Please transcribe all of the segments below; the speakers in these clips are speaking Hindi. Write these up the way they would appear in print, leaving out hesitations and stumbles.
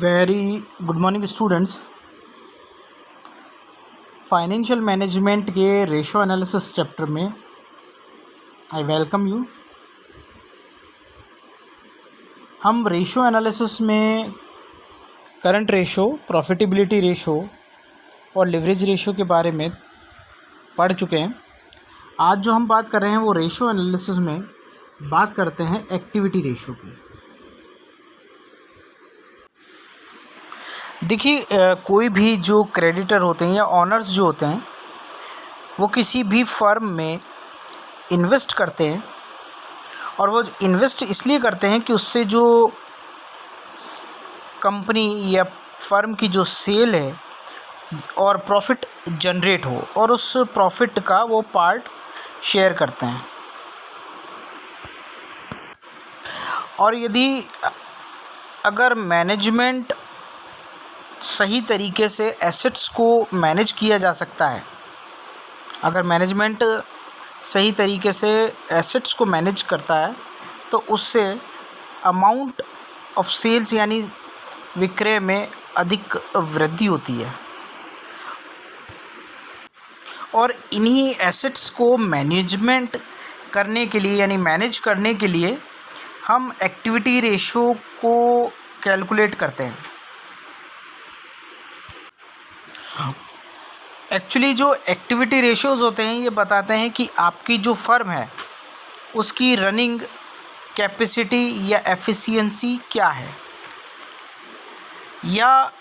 Very good morning students. Financial management के रेशो एनालिसिस चैप्टर में आई वेलकम यू। हम रेशो एनालिसिस में करंट रेशो, प्रॉफिटेबिलिटी रेशो और लिवरेज रेशो के बारे में पढ़ चुके हैं। आज जो हम बात कर रहे हैं वो रेशो एनालिसिस में बात करते हैं एक्टिविटी रेशो की। देखिए, कोई भी जो क्रेडिटर होते हैं या ऑनर्स जो होते हैं वो किसी भी फर्म में इन्वेस्ट करते हैं, और वो इन्वेस्ट इसलिए करते हैं कि उससे जो कंपनी या फर्म की जो सेल है और प्रॉफिट जनरेट हो, और उस प्रॉफिट का वो पार्ट शेयर करते हैं। और यदि अगर मैनेजमेंट सही तरीके से एसेट्स को मैनेज किया जा सकता है, अगर मैनेजमेंट सही तरीके से एसेट्स को मैनेज करता है तो उससे अमाउंट ऑफ सेल्स यानी विक्रय में अधिक वृद्धि होती है। और इन्हीं एसेट्स को मैनेजमेंट करने के लिए यानी मैनेज करने के लिए हम एक्टिविटी रेशो को कैलकुलेट करते हैं। एक्चुअली जो एक्टिविटी रेशोज़ होते हैं ये बताते हैं कि आपकी जो फर्म है उसकी रनिंग कैपेसिटी या एफिशिएंसी क्या है, या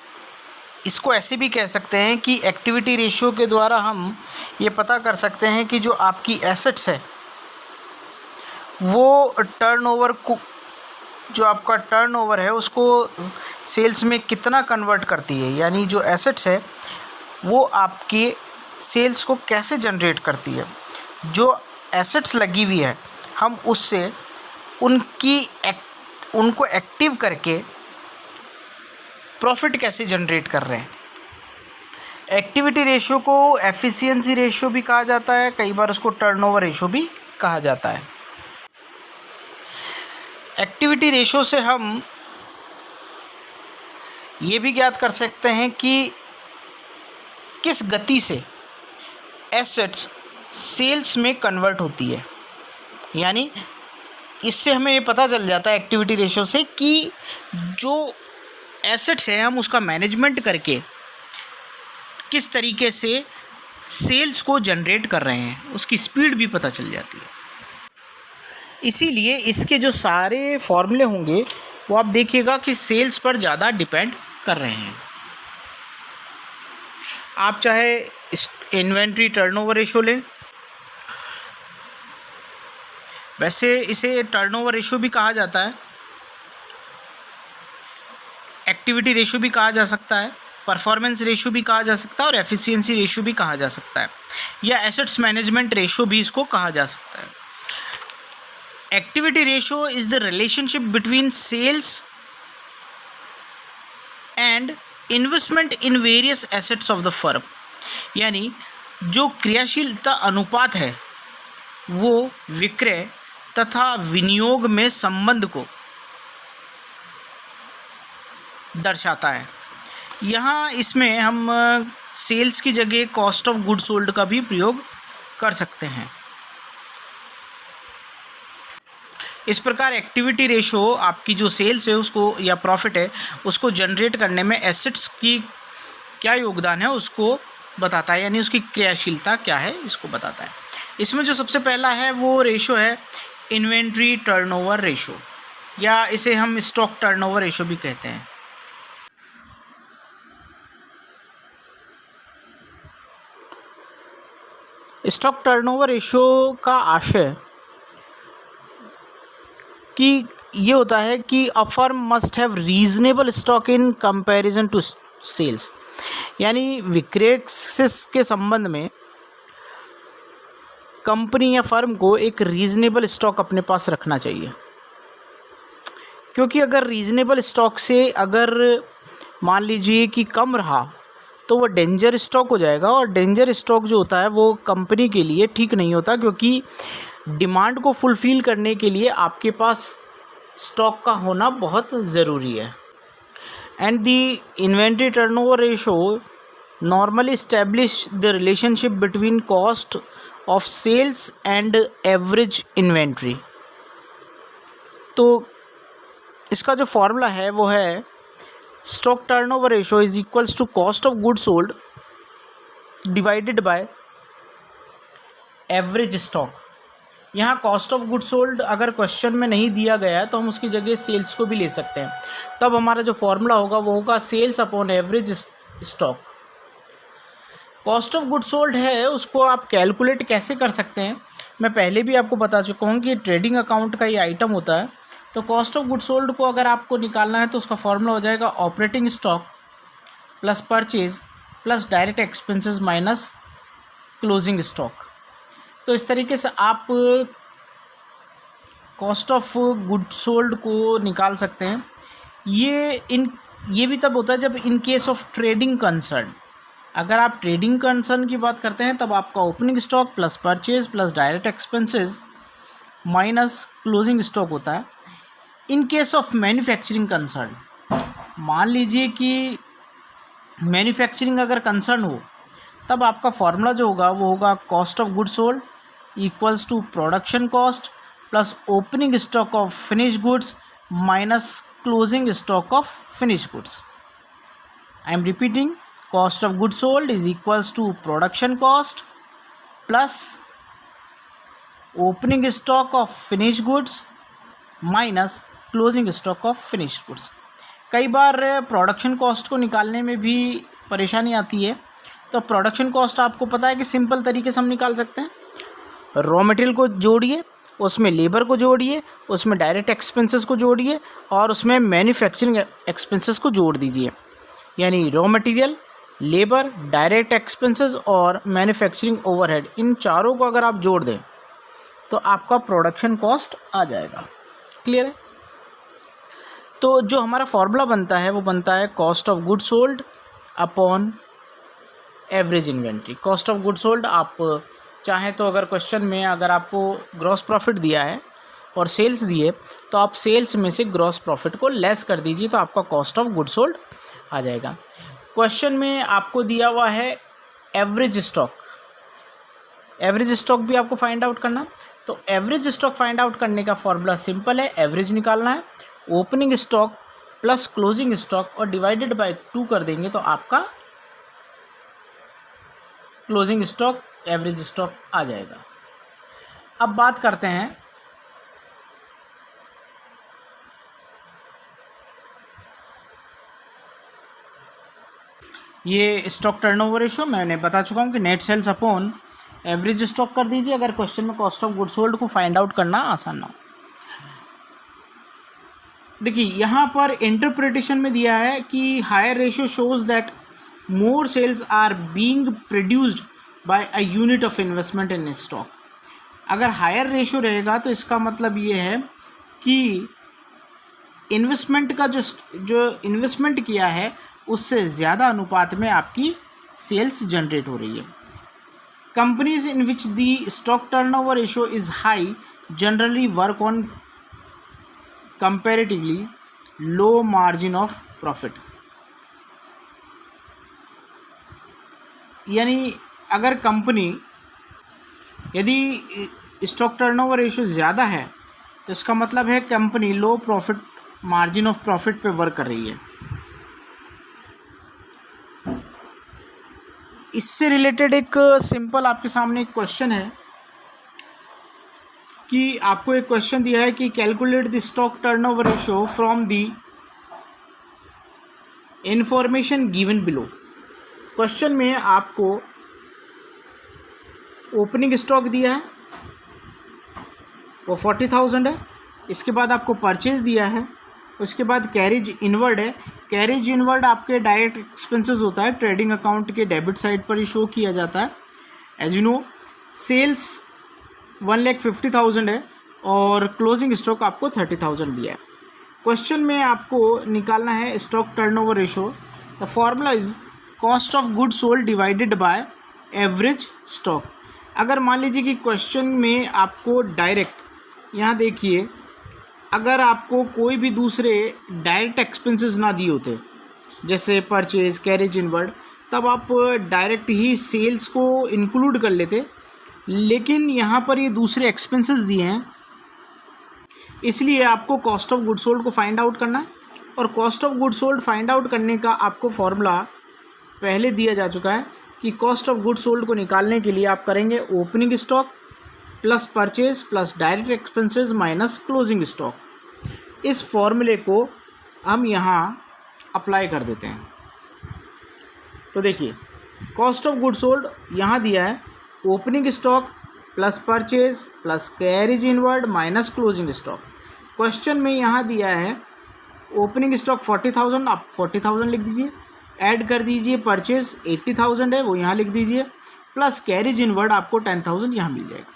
इसको ऐसे भी कह सकते हैं कि एक्टिविटी रेशो के द्वारा हम ये पता कर सकते हैं कि जो आपकी एसेट्स है वो टर्नओवर को, जो आपका टर्नओवर है उसको सेल्स में कितना कन्वर्ट करती है, यानी जो एसेट्स है वो आपके सेल्स को कैसे जनरेट करती है। जो एसेट्स लगी हुई है हम उससे उनको एक्टिव करके प्रॉफिट कैसे जनरेट कर रहे हैं। एक्टिविटी रेशो को एफिशिएंसी रेशो भी कहा जाता है, कई बार उसको टर्नओवर रेशो भी कहा जाता है। एक्टिविटी रेशो से हम ये भी ज्ञात कर सकते हैं कि किस गति से एसेट्स सेल्स में कन्वर्ट होती है, यानी इससे हमें ये पता चल जाता है एक्टिविटी रेशो से कि जो एसेट्स है हम उसका मैनेजमेंट करके किस तरीके से सेल्स को जनरेट कर रहे हैं, उसकी स्पीड भी पता चल जाती है। इसीलिए इसके जो सारे फॉर्मूले होंगे वो आप देखिएगा कि सेल्स पर ज़्यादा डिपेंड कर रहे हैं। आप चाहे इन्वेंट्री टर्नओवर रेशो लें, वैसे इसे टर्नओवर रेशो भी कहा जाता है, एक्टिविटी रेशो भी कहा जा सकता है, परफॉर्मेंस रेशो भी कहा जा सकता है और एफिशिएंसी रेशो भी कहा जा सकता है, या एसेट्स मैनेजमेंट रेशो भी इसको कहा जा सकता है। Activity ratio is the relationship between sales and investment in various assets of the firm, यानी जो क्रियाशीलता अनुपात है वो विक्रय तथा विनियोग में संबंध को दर्शाता है। यहाँ इसमें हम सेल्स की जगह कॉस्ट ऑफ गुड्स सोल्ड का भी प्रयोग कर सकते हैं। इस प्रकार एक्टिविटी रेशो आपकी जो सेल्स है उसको या प्रॉफिट है उसको जनरेट करने में एसेट्स की क्या योगदान है उसको बताता है, यानी उसकी क्रियाशीलता क्या है इसको बताता है। इसमें जो सबसे पहला है वो रेशो है इन्वेंट्री टर्नओवर रेशो, या इसे हम स्टॉक टर्नओवर रेशो भी कहते हैं। स्टॉक टर्नओवर रेशो का आशय कि ये होता है कि a firm must have reasonable stock in comparison to sales, यानी विक्रय के संबंध में कंपनी या फर्म को एक रीजनेबल स्टॉक अपने पास रखना चाहिए। क्योंकि अगर रीजनेबल स्टॉक से अगर मान लीजिए कि कम रहा तो वो डेंजर स्टॉक हो जाएगा, और डेंजर स्टॉक जो होता है वो कंपनी के लिए ठीक नहीं होता, क्योंकि डिमांड को फुलफ़िल करने के लिए आपके पास स्टॉक का होना बहुत ज़रूरी है। And the inventory turnover ratio normally establish the relationship between cost of sales and average inventory। तो इसका जो फॉर्मूला है वो है stock turnover ratio is equals to cost of good sold divided by average stock. यहाँ कॉस्ट ऑफ गुड सोल्ड अगर क्वेश्चन में नहीं दिया गया तो हम उसकी जगह सेल्स को भी ले सकते हैं, तब हमारा जो फॉर्मूला होगा वो होगा sales upon average stock. Cost of good sold है उसको आप कैलकुलेट कैसे कर सकते हैं, मैं पहले भी आपको बता चुका हूँ कि ट्रेडिंग अकाउंट का ये आइटम होता है। तो कॉस्ट ऑफ गुड सोल्ड को अगर आपको निकालना है तो उसका फॉर्मूला हो जाएगा operating stock plus purchase plus direct expenses minus closing stock. तो इस तरीके से आप कॉस्ट ऑफ गुड सोल्ड को निकाल सकते हैं। ये भी तब होता है जब in case of trading concern, अगर आप ट्रेडिंग कंसर्न की बात करते हैं तब आपका opening stock plus purchase plus direct expenses minus closing stock होता है। In case of manufacturing concern, मान लीजिए कि मैन्युफैक्चरिंग अगर कंसर्न हो तब आपका फॉर्मूला जो होगा वो होगा cost of good sold equals to production cost plus opening stock of finish goods minus closing stock of finish goods. I am repeating, cost of goods sold is equals to production cost plus opening stock of finished goods minus closing stock of finished goods। कई बार प्रोडक्शन कॉस्ट को निकालने में भी परेशानी आती है, तो प्रोडक्शन कॉस्ट आपको पता है कि सिंपल तरीके से हम निकाल सकते हैं। रॉ मटेरियल को जोड़िए, उसमें लेबर को जोड़िए, उसमें डायरेक्ट एक्सपेंसेस को जोड़िए और उसमें मैन्युफैक्चरिंग एक्सपेंसेस को जोड़ दीजिए। यानी raw material, labour, direct expenses और मैन्युफैक्चरिंग ओवरहेड, इन चारों को अगर आप जोड़ दें तो आपका प्रोडक्शन कॉस्ट आ जाएगा। क्लियर है? तो जो हमारा फॉर्मूला बनता है वो बनता है cost of good sold upon average inventory. Cost of good sold आप चाहें तो अगर क्वेश्चन में अगर आपको ग्रॉस प्रॉफिट दिया है और सेल्स दिए तो आप सेल्स में से ग्रॉस प्रॉफिट को लेस कर दीजिए तो आपका कॉस्ट ऑफ गुड सोल्ड आ जाएगा। क्वेश्चन में आपको दिया हुआ है एवरेज स्टॉक, एवरेज स्टॉक भी आपको फाइंड आउट करना। तो एवरेज स्टॉक फाइंड आउट करने का फॉर्मूला सिंपल है, एवरेज निकालना है, opening stock plus closing stock और डिवाइडेड बाय 2 कर देंगे तो आपका क्लोजिंग स्टॉक एवरेज स्टॉक आ जाएगा। अब बात करते हैं ये स्टॉक टर्नओवर रेशो मैंने बता चुका हूँ कि net sales upon average stock कर दीजिए अगर क्वेश्चन में कॉस्ट ऑफ गुड सोल्ड को फाइंड आउट करना आसान ना हो। देखिए यहाँ पर इंटरप्रिटेशन में दिया है कि higher ratio shows that more sales are being produced by a unit of investment in stock. अगर हायर रेशियो रहेगा तो इसका मतलब ये है कि इन्वेस्टमेंट का जो इन्वेस्टमेंट किया है उससे ज़्यादा अनुपात में आपकी सेल्स जनरेट हो रही है। Companies in which the stock turnover ratio is high generally work on comparatively low margin of profit. यानी अगर कंपनी यदि स्टॉक टर्नओवर रेशियो ज़्यादा है तो इसका मतलब है company low profit margin of profit पे वर्क कर रही है। इससे रिलेटेड एक सिंपल आपके सामने एक क्वेश्चन है कि आपको एक क्वेश्चन दिया है कि calculate the stock turnover ratio from the information given below. Question में आपको ओपनिंग स्टॉक दिया है वो 40,000 है, इसके बाद आपको परचेज दिया है, उसके बाद कैरेज इनवर्ड है। कैरेज इनवर्ड आपके डायरेक्ट एक्सपेंसेस होता है, ट्रेडिंग अकाउंट के डेबिट साइड पर ही शो किया जाता है। एज यू नो सेल्स 1,50,000 है और क्लोजिंग स्टॉक आपको 30,000 दिया है। क्वेश्चन में आपको निकालना है stock turnover ratio. The formula is cost of good sold divided by average stock. अगर मान लीजिए कि क्वेश्चन में आपको डायरेक्ट, यहाँ देखिए, अगर आपको कोई भी दूसरे डायरेक्ट एक्सपेंसेस ना दिए होते जैसे परचेज, कैरेज इनवर्ड, तब आप डायरेक्ट ही सेल्स को इंक्लूड कर लेते, लेकिन यहाँ पर ये दूसरे एक्सपेंसेस दिए हैं, इसलिए आपको कॉस्ट ऑफ गुड सोल्ड को फाइंड आउट करना है। और cost of good sold find out करने का आपको फॉर्मूला पहले दिया जा चुका है कि कॉस्ट ऑफ गुड सोल्ड को निकालने के लिए आप करेंगे opening stock plus purchase plus direct expenses minus closing stock. इस फॉर्मूले को हम यहाँ अप्लाई कर देते हैं। तो देखिए, कॉस्ट ऑफ गुड सोल्ड यहाँ दिया है opening stock plus purchase plus carriage inward minus closing stock. Question में यहाँ दिया है ओपनिंग स्टॉक 40,000, आप 40,000 लिख दीजिए, ऐड कर दीजिए परचेज 80,000 है वो यहाँ लिख दीजिए, प्लस कैरेज इनवर्ड आपको 10,000 यहाँ मिल जाएगा।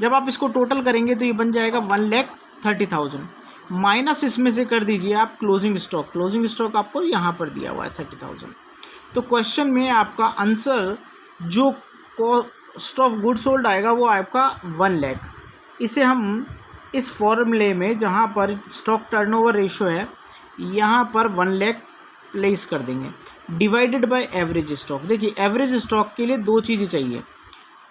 जब आप इसको टोटल करेंगे तो ये बन जाएगा 1,30,000, माइनस इसमें से कर दीजिए आप क्लोजिंग स्टॉक। क्लोजिंग स्टॉक आपको यहाँ पर दिया हुआ है 30,000। तो क्वेश्चन में आपका आंसर जो कॉस्ट ऑफ गुड सोल्ड आएगा वो आपका 1 लाख। इसे हम इस फॉर्मूले में जहाँ पर स्टॉक टर्नओवर रेशो है यहाँ पर 1 लाख प्लेस कर देंगे, डिवाइडेड बाय एवरेज स्टॉक। देखिए, एवरेज स्टॉक के लिए दो चीज़ें चाहिए,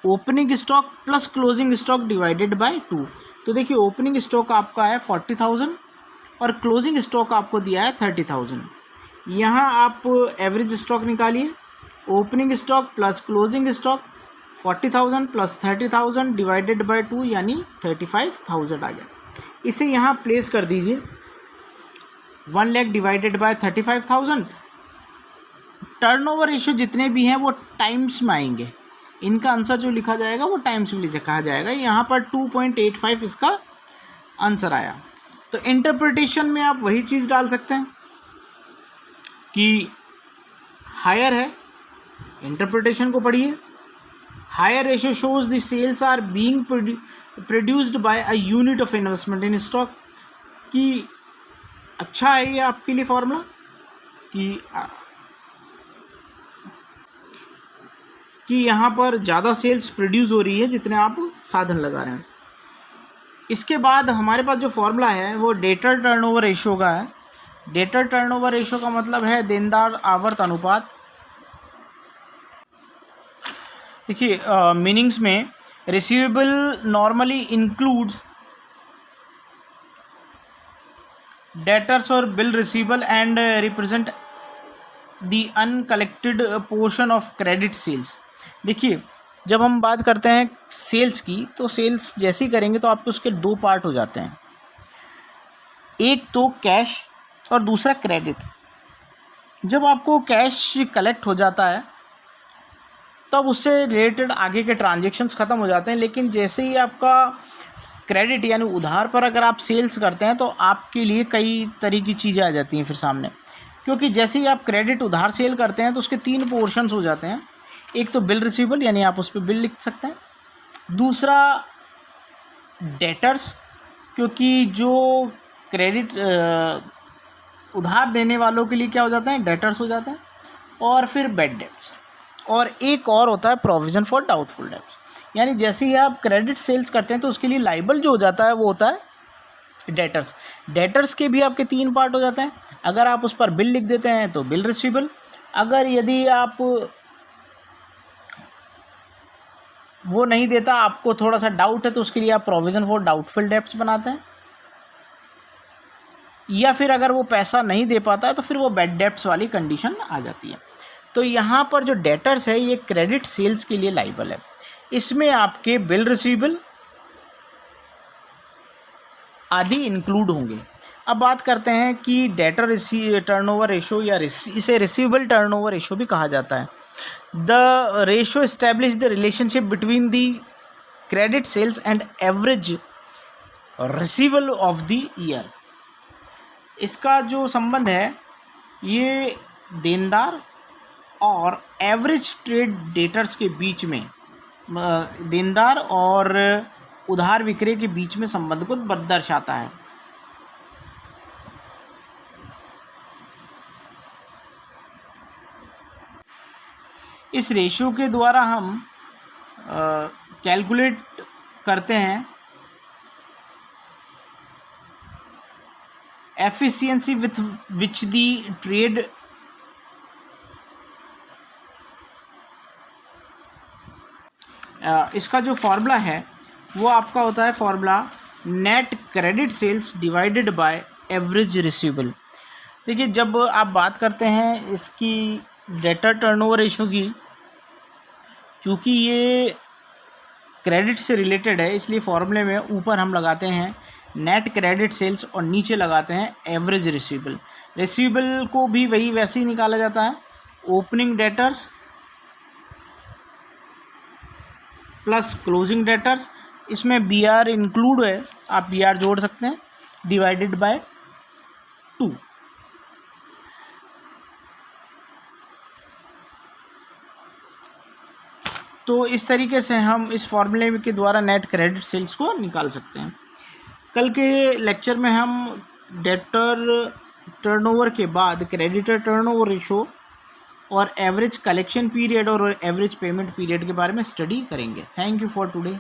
opening stock plus closing stock divided by 2। तो देखिए, ओपनिंग स्टॉक आपका है 40,000 और क्लोजिंग स्टॉक आपको दिया है 30,000। यहाँ आप एवरेज स्टॉक निकालिए, opening stock plus closing stock 40,000 plus 30,000 divided by 2 यानी 35,000 आ गया। इसे यहाँ प्लेस कर दीजिए, 1 lakh divided by 35,000। Turnover ratio जितने भी हैं वो टाइम्स में आएंगे, इनका आंसर जो लिखा जाएगा वो टाइम्स में लिखा जाएगा। यहाँ पर 2.85 इसका आंसर आया। तो इंटरप्रिटेशन में आप वही चीज़ डाल सकते हैं कि हायर है, इंटरप्रिटेशन को पढ़िए, higher ratio shows the sales are being produced by a unit of investment in stock. कि अच्छा है ये आपके लिए फॉर्मूला कि यहाँ पर ज़्यादा सेल्स प्रोड्यूस हो रही है जितने आप साधन लगा रहे हैं। इसके बाद हमारे पास जो फॉर्मूला है वो डेटर टर्नओवर रेशियो का है। डेटर टर्नओवर रेशियो का मतलब है देनदार आवर्त अनुपात। देखिए, मीनिंग्स में रिसीवेबल नॉर्मली इंक्लूड्स डेटर्स और bill receivable and represent the uncollected portion of credit sales. देखिए, जब हम बात करते हैं सेल्स की, तो सेल्स जैसे ही करेंगे तो आपको उसके दो पार्ट हो जाते हैं, एक तो कैश और दूसरा क्रेडिट। जब आपको कैश कलेक्ट हो जाता है तब उससे रिलेटेड आगे के ट्रांजेक्शन्स ख़त्म हो जाते हैं, लेकिन जैसे ही आपका क्रेडिट यानी उधार पर अगर आप सेल्स करते हैं तो आपके लिए कई तरह की चीज़ें आ जाती हैं फिर सामने, क्योंकि जैसे ही आप क्रेडिट उधार सेल करते हैं तो उसके 3 पोर्शंस हो जाते हैं। एक तो बिल रिसीवेबल यानी आप उस पर बिल लिख सकते हैं, दूसरा डेटर्स, क्योंकि जो क्रेडिट उधार देने वालों के लिए क्या हो जाते हैं, डेटर्स हो जाते हैं, और फिर बैड डेट्स, और एक और होता है प्रोविज़न फॉर डाउटफुल डेट्स। यानी जैसे ही आप क्रेडिट सेल्स करते हैं तो उसके लिए लाइबल जो हो जाता है वो होता है डेटर्स। डेटर्स के भी आपके 3 पार्ट हो जाते हैं। अगर आप उस पर बिल लिख देते हैं तो बिल रिसीवेबल, अगर यदि आप वो नहीं देता, आपको थोड़ा सा डाउट है, तो उसके लिए आप प्रोविज़न फॉर डाउटफुल डेट्स बनाते हैं, या फिर अगर वो पैसा नहीं दे पाता है तो फिर वो बैड डेट्स वाली कंडीशन आ जाती है। तो यहाँ पर जो डेटर्स है ये क्रेडिट सेल्स के लिए लाइबल है। इसमें आपके बिल रिसीवेबल आदि इंक्लूड होंगे। अब बात करते हैं कि डेटर टर्नओवर रेशो या इसे रिसीवेबल टर्नओवर रेशो भी कहा जाता है। The ratio establish the relationship between the credit sales and average receivable of the year. इसका जो संबंध है ये देनदार और एवरेज ट्रेड डेटर्स के बीच में, देनदार और उधार विक्रय के बीच में संबंध को दर्शाता है। इस रेशियो के द्वारा हम कैलकुलेट करते हैं efficiency with which the trade इसका जो फार्मूला है वो आपका होता है formula net credit sales divided by average receivable. देखिए जब आप बात करते हैं इसकी डेटर टर्नओवर रेशो की, चूँकि ये क्रेडिट से रिलेटेड है इसलिए फॉर्मूले में ऊपर हम लगाते हैं नेट क्रेडिट सेल्स और नीचे लगाते हैं एवरेज रिसीवेबल। रिसीवेबल को भी वही वैसे ही निकाला जाता है, opening debtors plus closing debtors, इसमें बी आर इंक्लूड है, आप बी आर जोड़ सकते हैं, डिवाइडेड बाय 2। तो इस तरीके से हम इस फॉर्मूले के द्वारा नेट क्रेडिट सेल्स को निकाल सकते हैं। कल के लेक्चर में हम डेटर टर्नओवर के बाद क्रेडिटर टर्नओवर रेशो और एवरेज कलेक्शन पीरियड और एवरेज पेमेंट पीरियड के बारे में स्टडी करेंगे। Thank you for today.